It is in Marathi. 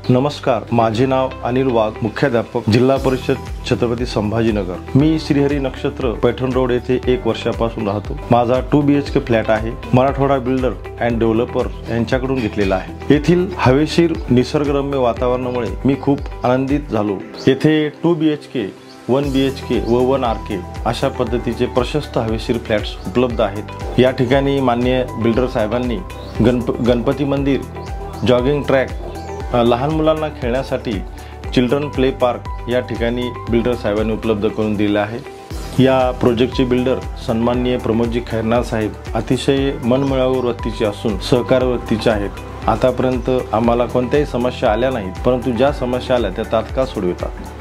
नमस्कार, माझे नाव अनिल वाघ, मुख्याध्यापक, जिल्हा परिषद छत्रपती संभाजीनगर। मी श्रीहरी नक्षत्र पैठण रोड येथे 1 वर्षापासून राहतो। माझा 2 BHK फ्लॅट आहे। मराठवाडा बिल्डर अँड डेव्हलपर यांच्याकडून घेतलेला आहे। येथील हवेशीर निसर्गरम्य वातावरणामुळे मी खूप आनंदित झालो। येथे 2 BHK 1 BHK व 1 RK अशा पद्धतीचे प्रशस्त हवेशीर फ्लॅट्स उपलब्ध आहेत। या ठिकाणी माननीय बिल्डर साहेबांनी गणपती मंदिर, जॉगिंग ट्रॅक, लहान मुलांना खेळण्यासाठी चिल्ड्रन प्ले पार्क या ठिकाणी बिल्डर साहेबांनी उपलब्ध करून दिले आहे। या प्रोजेक्टचे बिल्डर सन्माननीय प्रमोदजी खैरनार साहेब अतिशय मनमिळावू वृत्तीचे असून सहकार वृत्तीचे आहेत। आतापर्यंत आम्हाला कोणत्याही समस्या आल्या नाहीत, परंतु ज्या समस्या आल्या त्या तात्काळ सोडवितात।